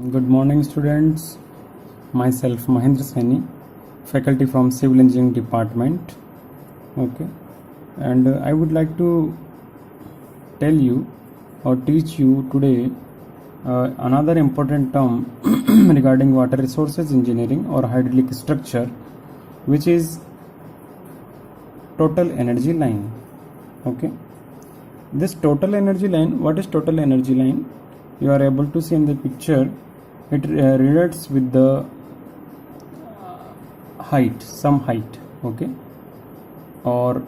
Good morning, students. Myself Mahendra Saini, faculty from Civil Engineering Department. Okay, and I would like to tell you or teach you today another important term regarding water resources engineering or hydraulic structure, which is total energy line. Okay, this total energy line, what is total energy line? You are able to see in the picture. It relates with the height, some height. Okay, or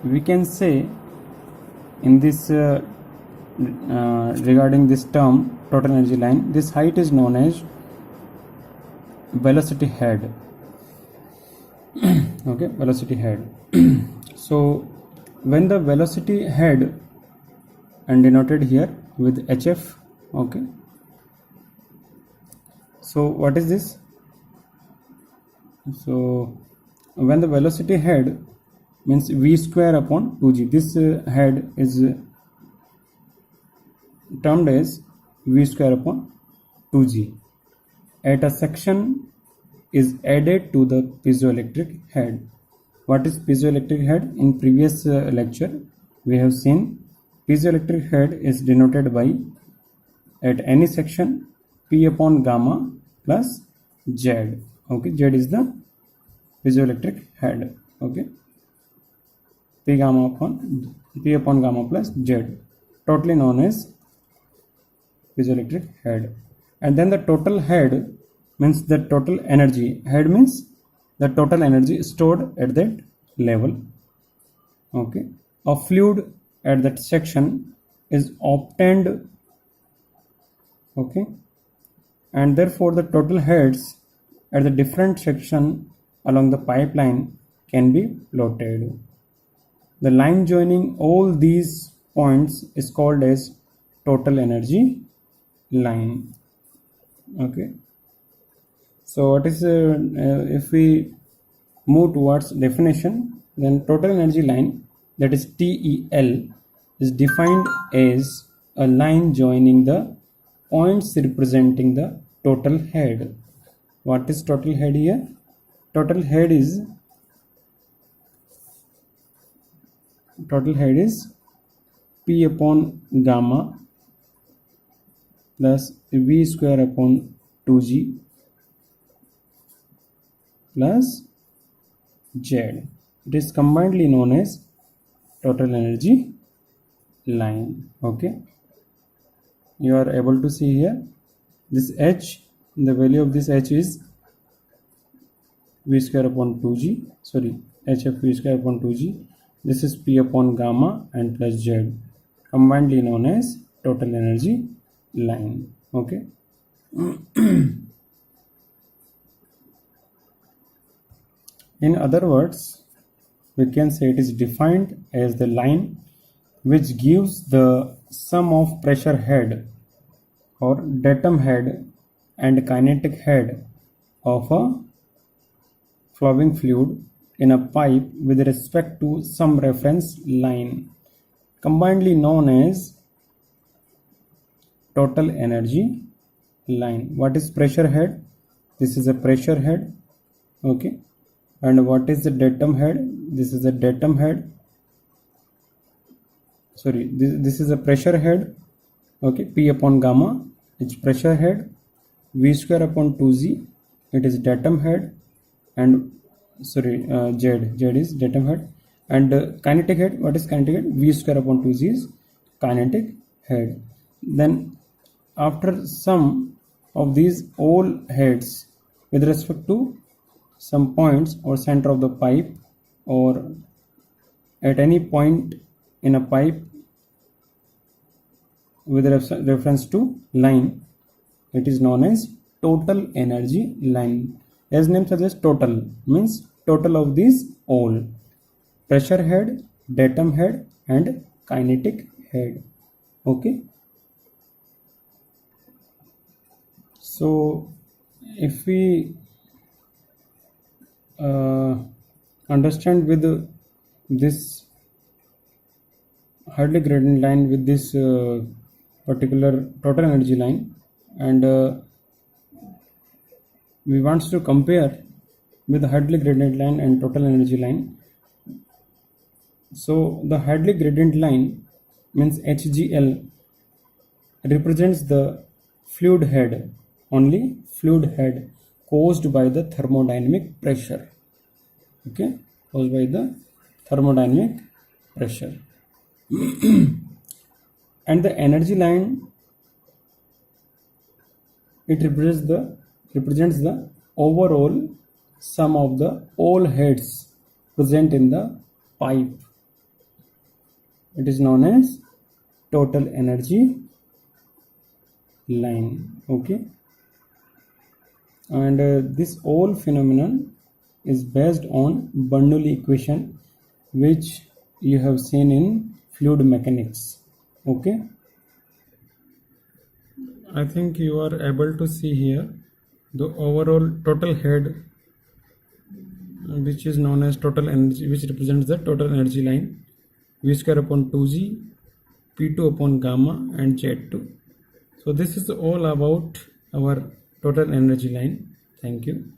we can say in this regarding this term total energy line, this height is known as velocity head. Okay, velocity head. So when the velocity head, and denoted here with hf. Okay, so what is this? So when the velocity head means v square upon 2g, this head is termed as v square upon 2g at a section is added to the piezoelectric head. What is piezoelectric head? In previous lecture we have seen piezoelectric head is denoted by, at any section, P upon gamma plus Z. Okay, Z is the piezoelectric head. Okay, P upon gamma plus Z, totally known as piezoelectric head. And then the total head means the total energy. Head means the total energy stored at that level. Okay, a fluid at that section is obtained. Okay, and therefore the total heads at the different section along the pipeline can be plotted. The line joining all these points is called as total energy line. Okay, so what is if we move towards definition, then total energy line, that is TEL, is defined as a line joining the points representing the total head. What is total head here? Total head is P upon gamma plus V square upon 2G plus Z. It is combinedly known as total energy line. Okay, you are able to see here this H, the value of this H is V square upon 2G, HF V square upon 2G. This is P upon gamma and plus Z, combinedly known as total energy line. Okay. In other words, we can say it is defined as the line which gives the sum of pressure head or datum head and kinetic head of a flowing fluid in a pipe with respect to some reference line, combinedly known as total energy line. What is pressure head? This is a pressure head. Okay, and what is the datum head? This is a datum head. This is a pressure head. Okay, P upon gamma, it's pressure head. V square upon 2G, it is datum head. And Z is datum head. And kinetic head, what is kinetic head? V square upon 2G is kinetic head. Then after sum of these all heads with respect to some points or center of the pipe or at any point in a pipe with reference to line, it is known as total energy line. As name suggests, total means total of these all: pressure head, datum head and kinetic head. Okay, so if we understand with this Hartley gradient line with this particular total energy line, and we want to compare with the Hadley gradient line and total energy line. So the Hadley gradient line means HGL represents the fluid head, only fluid head caused by the thermodynamic pressure. Okay, caused by the thermodynamic pressure. And the energy line, it represents the overall sum of the all heads present in the pipe. It is known as total energy line. Okay, and this whole phenomenon is based on Bernoulli equation, which you have seen in fluid mechanics. Okay, I think you are able to see here the overall total head, which is known as total energy, which represents the total energy line, V square upon 2G, P2 upon gamma, and Z2. So this is all about our total energy line. Thank you.